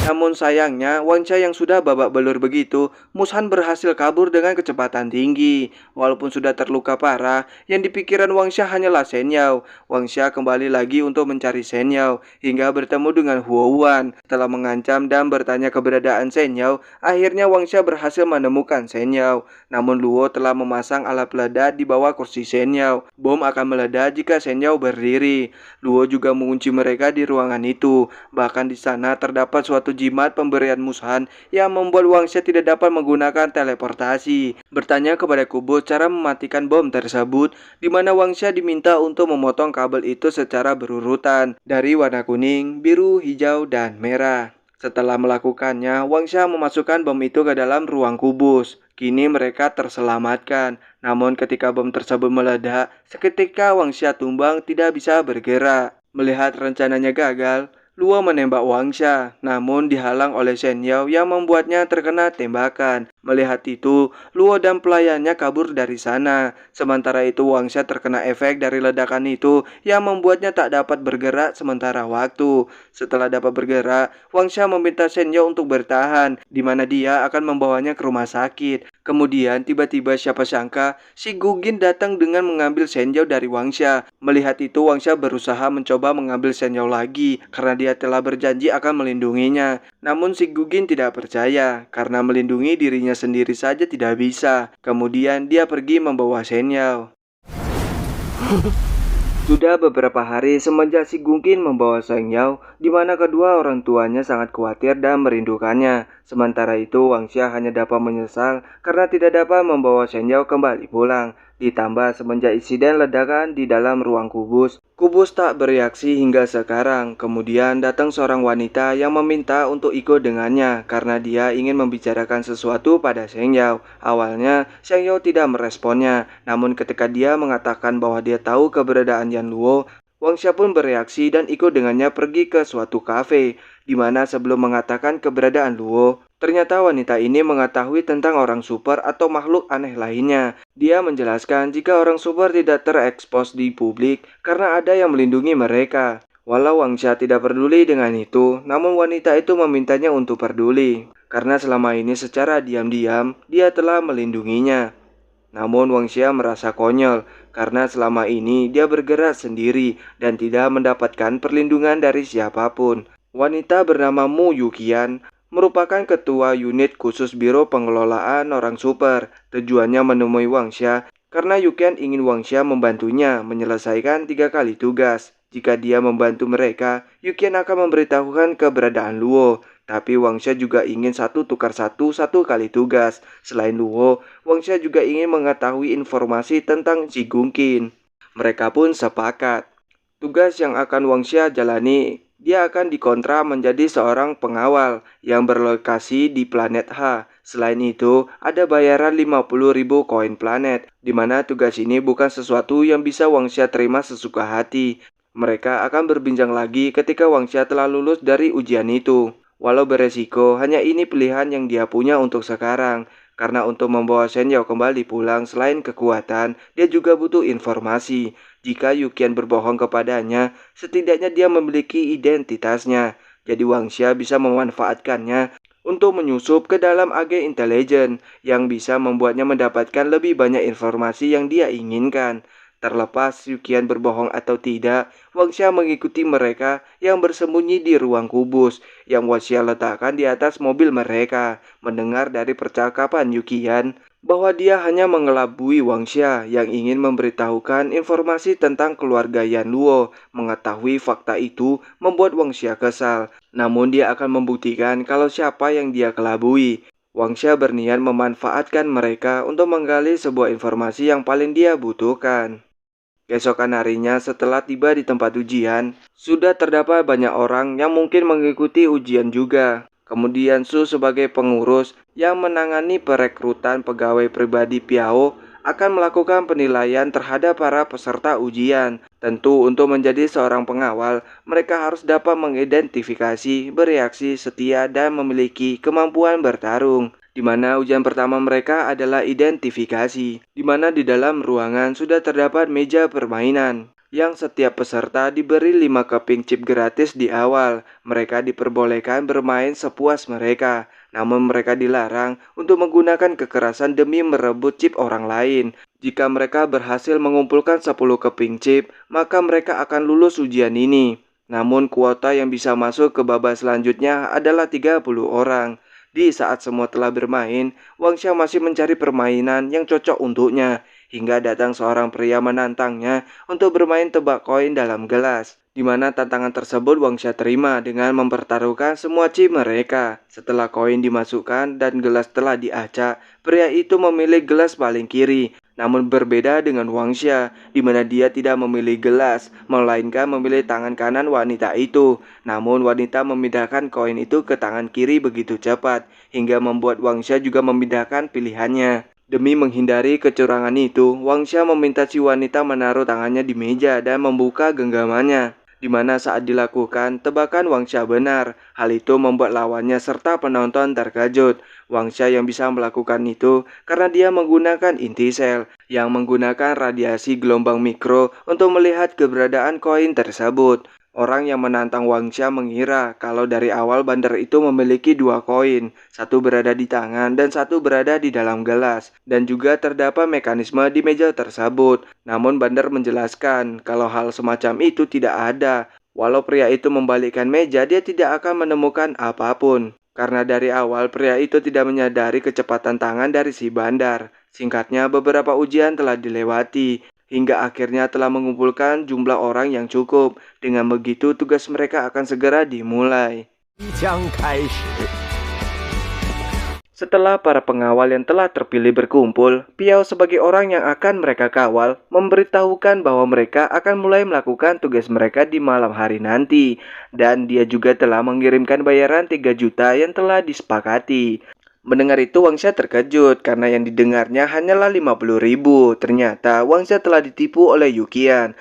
Namun sayangnya, Wangsha yang sudah babak belur begitu, Mushan berhasil kabur dengan kecepatan tinggi. Walaupun sudah terluka parah, yang dipikiran Wangsha hanyalah Shen Yao. Wangsha kembali lagi untuk mencari Shen Yao, hingga bertemu dengan Huo Wan. Setelah mengancam dan bertanya keberadaan Shen Yao, akhirnya Wangsha berhasil menemukan Shen Yao. Namun Luo telah memasang alat peledak di bawah kursi Shen Yao. Bom akan meledak jika Shen Yao berdiri. Luo juga mengunci mereka di ruangan itu. Bahkan di sana terdapat suatu jimat pemberian Mushan yang membuat Wangsha tidak dapat menggunakan teleportasi. Bertanya kepada Kubo cara mematikan bom tersebut, di mana Wangsha diminta untuk memotong kabel itu secara berurutan dari warna kuning, biru, hijau, dan merah. Setelah melakukannya, Wangsha memasukkan bom itu ke dalam ruang kubus. Kini mereka terselamatkan. Namun ketika bom tersebut meledak, seketika Wangsha tumbang tidak bisa bergerak. Melihat rencananya gagal, Luo menembak Wangsha, namun dihalang oleh Shen Yao yang membuatnya terkena tembakan. Melihat itu, Luo dan pelayannya kabur dari sana. Sementara itu Wangsha terkena efek dari ledakan itu yang membuatnya tak dapat bergerak sementara waktu. Setelah dapat bergerak, Wangsha meminta Shen Yao untuk bertahan, di mana dia akan membawanya ke rumah sakit. Kemudian tiba-tiba siapa sangka si Gugin datang dengan mengambil Shen Yao dari Wangsha. Melihat itu Wangsha berusaha mencoba mengambil Shen Yao lagi karena dia telah berjanji akan melindunginya. Namun si Gugin tidak percaya karena melindungi dirinya sendiri saja tidak bisa. Kemudian dia pergi membawa Shen Yao. Sudah beberapa hari semenjak si Gugin membawa Shen Yao, di mana kedua orang tuanya sangat khawatir dan merindukannya. Sementara itu Wangsha hanya dapat menyesal karena tidak dapat membawa Shen Yao kembali pulang. Ditambah semenjak insiden ledakan di dalam ruang kubus, kubus tak bereaksi hingga sekarang. Kemudian datang seorang wanita yang meminta untuk ikut dengannya karena dia ingin membicarakan sesuatu pada Shen Yao. Awalnya Shen Yao tidak meresponnya, namun ketika dia mengatakan bahwa dia tahu keberadaan Yan Luo, Wangsha pun bereaksi dan ikut dengannya pergi ke suatu kafe, di mana sebelum mengatakan keberadaan Luo, ternyata wanita ini mengetahui tentang orang super atau makhluk aneh lainnya. Dia menjelaskan jika orang super tidak terekspos di publik karena ada yang melindungi mereka. Walau Wangsha tidak peduli dengan itu, namun wanita itu memintanya untuk peduli, karena selama ini secara diam-diam dia telah melindunginya. Namun Wangsha merasa konyol karena selama ini dia bergerak sendiri dan tidak mendapatkan perlindungan dari siapapun. Wanita bernama Mu Yuqian merupakan ketua unit khusus Biro Pengelolaan Orang Super. Tujuannya menemui Wangsha karena Yuqian ingin Wangsha membantunya menyelesaikan 3 kali tugas. Jika dia membantu mereka, Yuqian akan memberitahukan keberadaan Luo. Tapi Wangsha juga ingin tukar satu kali tugas. Selain Luo, Wangsha juga ingin mengetahui informasi tentang si Gugin. Mereka pun sepakat. Tugas yang akan Wangsha jalani, dia akan dikontrak menjadi seorang pengawal yang berlokasi di planet H. Selain itu, ada bayaran 50.000 koin planet, di mana tugas ini bukan sesuatu yang bisa Wangsha terima sesuka hati. Mereka akan berbincang lagi ketika Wangsha telah lulus dari ujian itu. Walau beresiko, hanya ini pilihan yang dia punya untuk sekarang. Karena untuk membawa Shen Yao kembali pulang selain kekuatan, dia juga butuh informasi. Jika Yuqian berbohong kepadanya, setidaknya dia memiliki identitasnya. Jadi Wangsha bisa memanfaatkannya untuk menyusup ke dalam agen intelijen yang bisa membuatnya mendapatkan lebih banyak informasi yang dia inginkan. Terlepas Yukian berbohong atau tidak, Wangxia mengikuti mereka yang bersembunyi di ruang kubus yang Wangxia letakkan di atas mobil mereka. Mendengar dari percakapan Yukian bahwa dia hanya mengelabui Wangxia yang ingin memberitahukan informasi tentang keluarga Yanluo. Mengetahui fakta itu membuat Wangxia kesal, namun dia akan membuktikan kalau siapa yang dia kelabui. Wangxia berniat memanfaatkan mereka untuk menggali sebuah informasi yang paling dia butuhkan. Keesokan harinya setelah tiba di tempat ujian, sudah terdapat banyak orang yang mungkin mengikuti ujian juga. Kemudian Su sebagai pengurus yang menangani perekrutan pegawai pribadi Piao akan melakukan penilaian terhadap para peserta ujian. Tentu untuk menjadi seorang pengawal, mereka harus dapat mengidentifikasi, bereaksi, setia, dan memiliki kemampuan bertarung. Di mana ujian pertama mereka adalah identifikasi, di mana di dalam ruangan sudah terdapat meja permainan, yang setiap peserta diberi 5 keping chip gratis di awal. Mereka diperbolehkan bermain sepuas mereka, namun mereka dilarang untuk menggunakan kekerasan demi merebut chip orang lain. Jika mereka berhasil mengumpulkan 10 keping chip, maka mereka akan lulus ujian ini. Namun kuota yang bisa masuk ke babak selanjutnya adalah 30 orang. Di saat semua telah bermain, Wangxia masih mencari permainan yang cocok untuknya, hingga datang seorang pria menantangnya untuk bermain tebak koin dalam gelas. Di mana tantangan tersebut Wangxia terima dengan mempertaruhkan semua chip mereka. Setelah koin dimasukkan dan gelas telah diacak, pria itu memilih gelas paling kiri. Namun berbeda dengan Wangxia, di mana dia tidak memilih gelas, melainkan memilih tangan kanan wanita itu. Namun wanita memindahkan koin itu ke tangan kiri begitu cepat, hingga membuat Wangxia juga memindahkan pilihannya. Demi menghindari kecurangan itu, Wangxia meminta si wanita menaruh tangannya di meja dan membuka genggamannya. Di mana saat dilakukan, tebakan Wangxia benar. Hal itu membuat lawannya serta penonton terkejut. Wangxia yang bisa melakukan itu karena dia menggunakan inti sel yang menggunakan radiasi gelombang mikro untuk melihat keberadaan koin tersebut. Orang yang menantang Wangxia mengira kalau dari awal bandar itu memiliki 2 koin, satu berada di tangan dan satu berada di dalam gelas, dan juga terdapat mekanisme di meja tersebut. Namun bandar menjelaskan kalau hal semacam itu tidak ada. Walau pria itu membalikkan meja, dia tidak akan menemukan apapun. Karena dari awal pria itu tidak menyadari kecepatan tangan dari si bandar. Singkatnya, beberapa ujian telah dilewati, hingga akhirnya telah mengumpulkan jumlah orang yang cukup. Dengan begitu, tugas mereka akan segera dimulai. Setelah para pengawal yang telah terpilih berkumpul, Piao sebagai orang yang akan mereka kawal memberitahukan bahwa mereka akan mulai melakukan tugas mereka di malam hari nanti. Dan dia juga telah mengirimkan bayaran 3 juta yang telah disepakati. Mendengar itu Wangxia terkejut karena yang didengarnya hanyalah 50.000. Ternyata Wangxia telah ditipu oleh Yukian.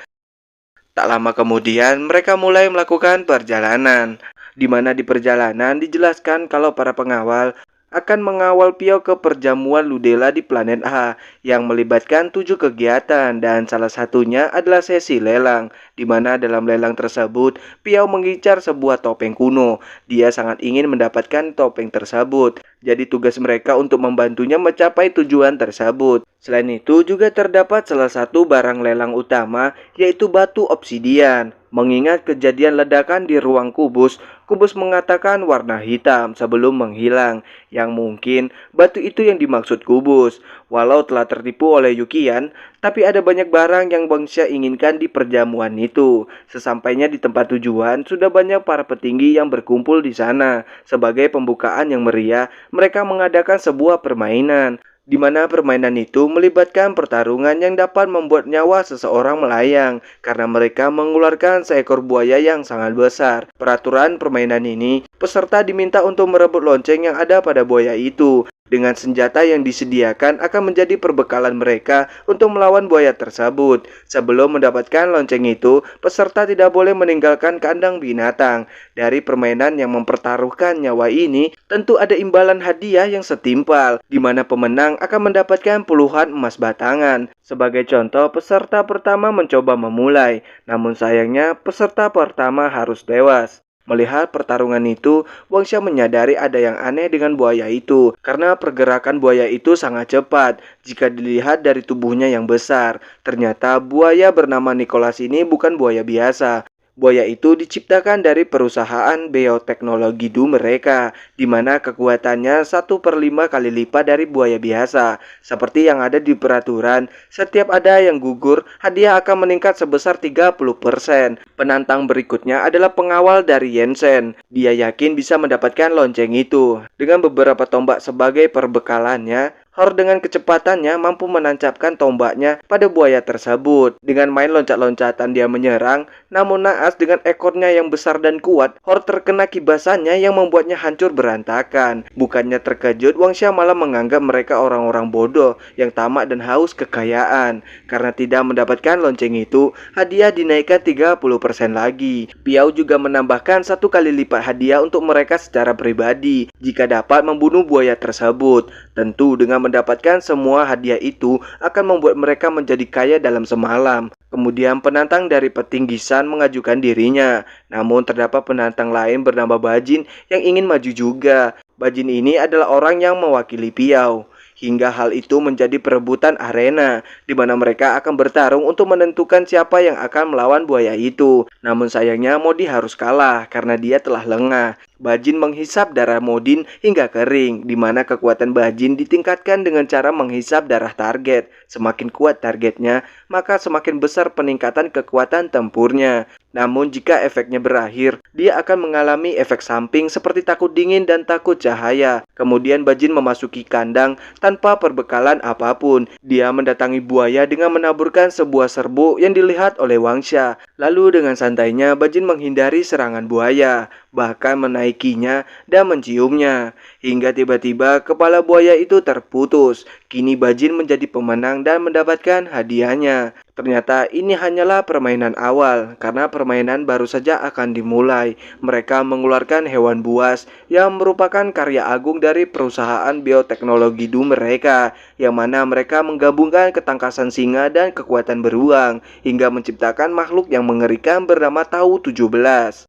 Tak lama kemudian mereka mulai melakukan perjalanan, di mana di perjalanan dijelaskan kalau para pengawal akan mengawal Piao ke perjamuan Ludela di planet A yang melibatkan 7 kegiatan, dan salah satunya adalah sesi lelang, di mana dalam lelang tersebut Piao mengincar sebuah topeng kuno. Dia sangat ingin mendapatkan topeng tersebut. Jadi tugas mereka untuk membantunya mencapai tujuan tersebut. Selain itu juga terdapat salah satu barang lelang utama, yaitu batu obsidian. Mengingat kejadian ledakan di ruang kubus, kubus mengatakan warna hitam sebelum menghilang, yang mungkin batu itu yang dimaksud kubus. Walau telah tertipu oleh Yukian, tapi ada banyak barang yang Wangxia inginkan di perjamuan itu. Sesampainya di tempat tujuan, sudah banyak para petinggi yang berkumpul di sana. Sebagai pembukaan yang meriah, mereka mengadakan sebuah permainan, di mana permainan itu melibatkan pertarungan yang dapat membuat nyawa seseorang melayang karena mereka mengeluarkan seekor buaya yang sangat besar. Peraturan permainan ini, peserta diminta untuk merebut lonceng yang ada pada buaya itu. Dengan senjata yang disediakan akan menjadi perbekalan mereka untuk melawan buaya tersebut. Sebelum mendapatkan lonceng itu, peserta tidak boleh meninggalkan kandang binatang. Dari permainan yang mempertaruhkan nyawa ini, tentu ada imbalan hadiah yang setimpal, di mana pemenang akan mendapatkan puluhan emas batangan. Sebagai contoh, peserta pertama mencoba memulai, namun sayangnya peserta pertama harus tewas. Melihat pertarungan itu, Wangxia menyadari ada yang aneh dengan buaya itu, karena pergerakan buaya itu sangat cepat jika dilihat dari tubuhnya yang besar. Ternyata buaya bernama Nicholas ini bukan buaya biasa. Buaya itu diciptakan dari perusahaan bioteknologi mereka, di mana kekuatannya 1/5 kali lipat dari buaya biasa. Seperti yang ada di peraturan, setiap ada yang gugur, hadiah akan meningkat sebesar 30%. Penantang berikutnya adalah pengawal dari Yansen. Dia yakin bisa mendapatkan lonceng itu. Dengan beberapa tombak sebagai perbekalannya, Hor dengan kecepatannya mampu menancapkan tombaknya pada buaya tersebut. Dengan main loncat-loncatan dia menyerang, namun naas dengan ekornya yang besar dan kuat, Hor terkena kibasannya yang membuatnya hancur berantakan. Bukannya terkejut, Wangxia malah menganggap mereka orang-orang bodoh yang tamak dan haus kekayaan. Karena tidak mendapatkan lonceng itu, hadiah dinaikkan 30% lagi. Piao juga menambahkan 1 kali lipat hadiah untuk mereka secara pribadi jika dapat membunuh buaya tersebut. Tentu dengan mendapatkan semua hadiah itu akan membuat mereka menjadi kaya dalam semalam. Kemudian penantang dari petinggisan mengajukan dirinya. Namun terdapat penantang lain bernama Bajin yang ingin maju juga. Bajin ini adalah orang yang mewakili Piao. Hingga hal itu menjadi perebutan arena, di mana mereka akan bertarung untuk menentukan siapa yang akan melawan buaya itu. Namun sayangnya Modi harus kalah karena dia telah lengah. Bajin menghisap darah Modin hingga kering, di mana kekuatan Bajin ditingkatkan dengan cara menghisap darah target. Semakin kuat targetnya, maka semakin besar peningkatan kekuatan tempurnya. Namun jika efeknya berakhir, dia akan mengalami efek samping seperti takut dingin dan takut cahaya. Kemudian Bajin memasuki kandang tanpa perbekalan apapun. Dia mendatangi buaya dengan menaburkan sebuah serbuk yang dilihat oleh Wangxia. Lalu dengan santainya Bajin menghindari serangan buaya, bahkan menaikinya dan menciumnya. Hingga tiba-tiba kepala buaya itu terputus. Kini Bajin menjadi pemenang dan mendapatkan hadiahnya. Ternyata ini hanyalah permainan awal, karena permainan baru saja akan dimulai. Mereka mengeluarkan hewan buas yang merupakan karya agung dari perusahaan bioteknologi mereka, yang mana mereka menggabungkan ketangkasan singa dan kekuatan beruang, hingga menciptakan makhluk yang mengerikan bernama Tau 17.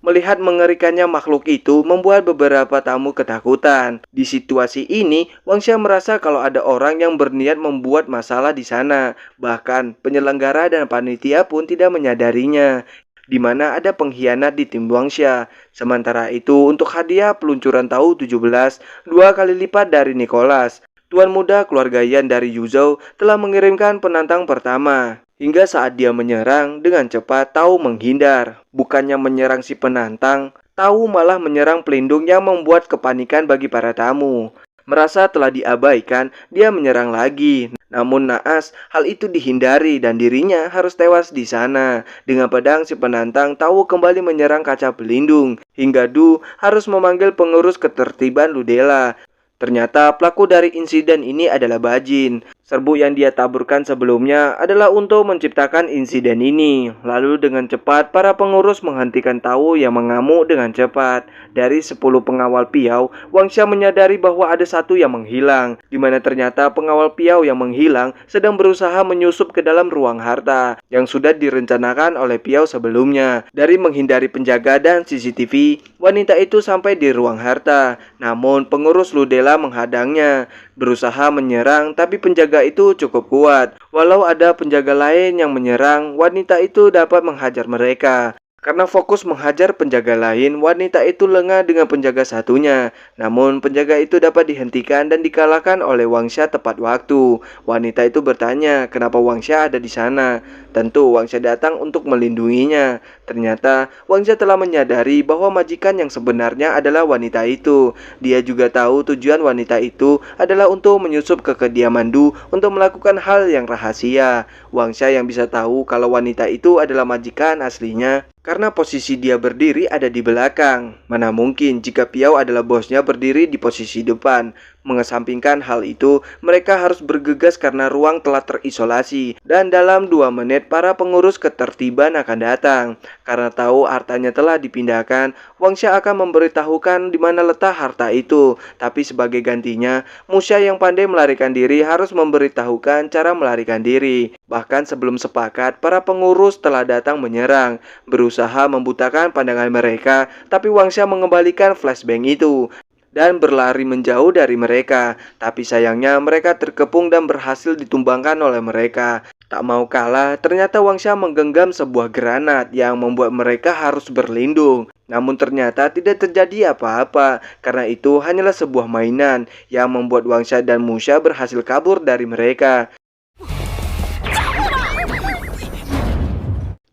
Melihat mengerikannya makhluk itu membuat beberapa tamu ketakutan. Di situasi ini, Wangxia merasa kalau ada orang yang berniat membuat masalah di sana. Bahkan penyelenggara dan panitia pun tidak menyadarinya, di mana ada pengkhianat di tim Wangxia. Sementara itu, untuk hadiah peluncuran Tau 17, 2 kali lipat dari Nicholas, tuan muda keluarga Yan dari Yuzhou telah mengirimkan penantang pertama. Hingga saat dia menyerang, dengan cepat Tau menghindar. Bukannya menyerang si penantang, Tau malah menyerang pelindung yang membuat kepanikan bagi para tamu. Merasa telah diabaikan, dia menyerang lagi. Namun naas, hal itu dihindari dan dirinya harus tewas di sana. Dengan pedang si penantang, Tau kembali menyerang kaca pelindung. Hingga Du harus memanggil pengurus ketertiban Ludela. Ternyata pelaku dari insiden ini adalah Bajin. Serbuk yang dia taburkan sebelumnya adalah untuk menciptakan insiden ini. Lalu dengan cepat para pengurus menghentikan Tau yang mengamuk dengan cepat. Dari 10 pengawal Piao, Wangxia menyadari bahwa ada satu yang menghilang, di mana ternyata pengawal Piao yang menghilang sedang berusaha menyusup ke dalam ruang harta yang sudah direncanakan oleh Piao sebelumnya. Dari menghindari penjaga dan CCTV, wanita itu sampai di ruang harta. Namun pengurus Ludela menghadangnya, berusaha menyerang, tapi penjaga itu cukup kuat. Walau ada penjaga lain yang menyerang, wanita itu dapat menghajar mereka. Karena fokus menghajar penjaga lain, wanita itu lengah dengan penjaga satunya. Namun penjaga itu dapat dihentikan dan dikalahkan oleh Wangxia tepat waktu. Wanita itu bertanya kenapa Wangxia ada di sana. Tentu Wangxia datang untuk melindunginya. Ternyata Wangxia telah menyadari bahwa majikan yang sebenarnya adalah wanita itu. Dia juga tahu tujuan wanita itu adalah untuk menyusup ke kediaman Du untuk melakukan hal yang rahasia. Wangxia yang bisa tahu kalau wanita itu adalah majikan aslinya karena posisi dia berdiri ada di belakang. Mana mungkin jika Piao adalah bosnya berdiri di posisi depan. Mengesampingkan hal itu, mereka harus bergegas karena ruang telah terisolasi dan dalam 2 menit para pengurus ketertiban akan datang. Karena tahu hartanya telah dipindahkan, Wangsha akan memberitahukan di mana letak harta itu. Tapi sebagai gantinya, Musha yang pandai melarikan diri harus memberitahukan cara melarikan diri. Bahkan sebelum sepakat, para pengurus telah datang menyerang, berusaha membutakan pandangan mereka, tapi Wangsha mengembalikan flashbang itu dan berlari menjauh dari mereka. Tapi sayangnya mereka terkepung dan berhasil ditumbangkan oleh mereka. Tak mau kalah, ternyata Wangsha menggenggam sebuah granat yang membuat mereka harus berlindung. Namun ternyata tidak terjadi apa-apa, karena itu hanyalah sebuah mainan yang membuat Wangsha dan Musha berhasil kabur dari mereka.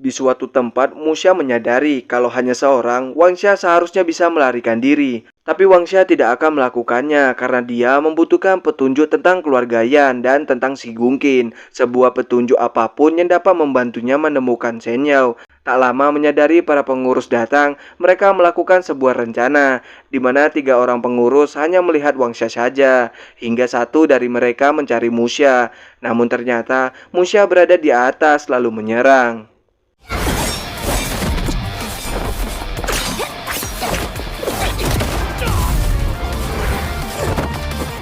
Di suatu tempat, Musha menyadari kalau hanya seorang, Wangsha seharusnya bisa melarikan diri. Tapi Wangsha tidak akan melakukannya karena dia membutuhkan petunjuk tentang keluarga Yan dan tentang si Gungkin. Sebuah petunjuk apapun yang dapat membantunya menemukan Shen Yao. Tak lama menyadari para pengurus datang, mereka melakukan sebuah rencana, di mana 3 orang pengurus hanya melihat Wangsha saja, hingga satu dari mereka mencari Musha. Namun ternyata Musha berada di atas lalu menyerang.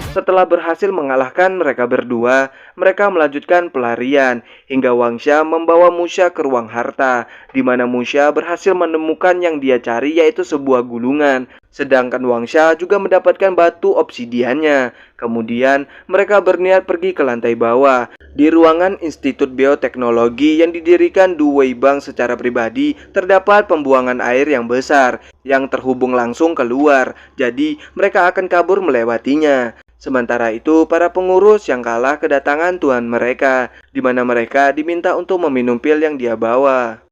Setelah berhasil mengalahkan mereka berdua, mereka melanjutkan pelarian hingga Wangsha membawa Musha ke ruang harta, di mana Musha berhasil menemukan yang dia cari, yaitu sebuah gulungan. Sedangkan Wangsha juga mendapatkan batu obsidiannya. Kemudian mereka berniat pergi ke lantai bawah. Di ruangan Institut Bioteknologi yang didirikan Du Weibang secara pribadi, terdapat pembuangan air yang besar yang terhubung langsung keluar. Jadi mereka akan kabur melewatinya. Sementara itu, para pengurus yang kalah kedatangan tuan mereka, di mana mereka diminta untuk meminum pil yang dia bawa.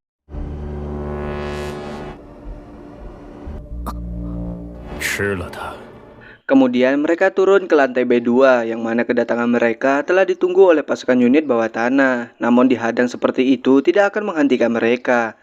Kemudian mereka turun ke lantai B2, yang mana kedatangan mereka telah ditunggu oleh pasukan unit bawah tanah. Namun dihadang seperti itu tidak akan menghentikan mereka.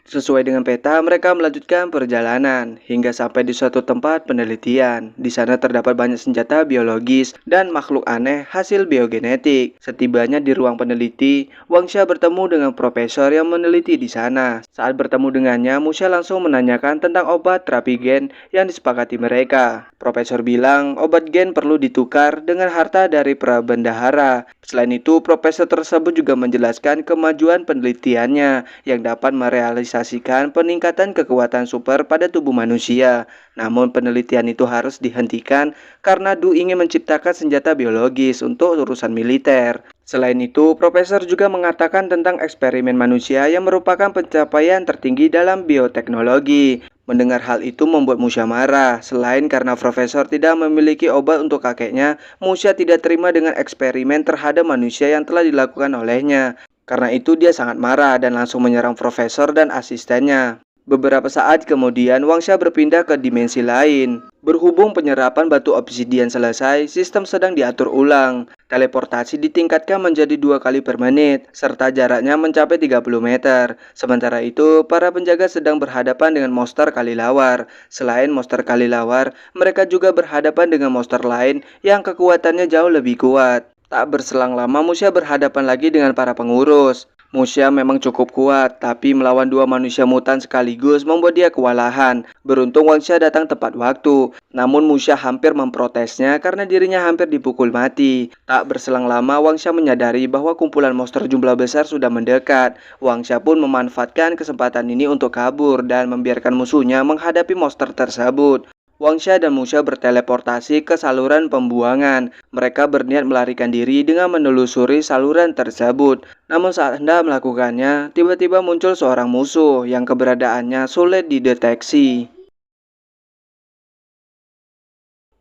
Sesuai dengan peta, mereka melanjutkan perjalanan hingga sampai di suatu tempat penelitian. Di sana terdapat banyak senjata biologis dan makhluk aneh hasil biogenetik. Setibanya di ruang peneliti, Wangsha bertemu dengan profesor yang meneliti di sana. Saat bertemu dengannya, Musha langsung menanyakan tentang obat terapi gen yang disepakati mereka. Profesor bilang obat gen perlu ditukar dengan harta dari prabendahara. Selain itu, profesor tersebut juga menjelaskan kemajuan penelitiannya yang dapat merealisasikan peningkatan kekuatan super pada tubuh manusia. Namun penelitian itu harus dihentikan karena Du ingin menciptakan senjata biologis untuk urusan militer. Selain itu, profesor juga mengatakan tentang eksperimen manusia yang merupakan pencapaian tertinggi dalam bioteknologi. Mendengar hal itu membuat Musha marah. Selain karena profesor tidak memiliki obat untuk kakeknya, Musha tidak terima dengan eksperimen terhadap manusia yang telah dilakukan olehnya. Karena itu dia sangat marah dan langsung menyerang profesor dan asistennya. Beberapa saat kemudian, Wangsha berpindah ke dimensi lain. Berhubung penyerapan batu obsidian selesai, sistem sedang diatur ulang. Teleportasi ditingkatkan menjadi 2 kali per menit, serta jaraknya mencapai 30 meter. Sementara itu, para penjaga sedang berhadapan dengan monster kalilawar. Selain monster kalilawar, mereka juga berhadapan dengan monster lain yang kekuatannya jauh lebih kuat. Tak berselang lama, Musha berhadapan lagi dengan para pengurus. Musha memang cukup kuat, tapi melawan 2 manusia mutan sekaligus membuat dia kewalahan. Beruntung Wangsha datang tepat waktu, namun Musha hampir memprotesnya karena dirinya hampir dipukul mati. Tak berselang lama, Wangsha menyadari bahwa kumpulan monster jumlah besar sudah mendekat. Wangsha pun memanfaatkan kesempatan ini untuk kabur dan membiarkan musuhnya menghadapi monster tersebut. Wangsha dan Musha berteleportasi ke saluran pembuangan. Mereka berniat melarikan diri dengan menelusuri saluran tersebut. Namun saat hendak melakukannya, tiba-tiba muncul seorang musuh yang keberadaannya sulit dideteksi.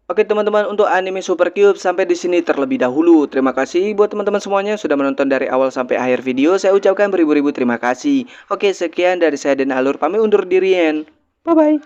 Oke teman-teman, untuk anime Super Cube sampai di sini terlebih dahulu. Terima kasih buat teman-teman semuanya yang sudah menonton dari awal sampai akhir video. Saya ucapkan beribu-ribu terima kasih. Oke, sekian dari saya dan Alur, pamit undur diri. Bye bye.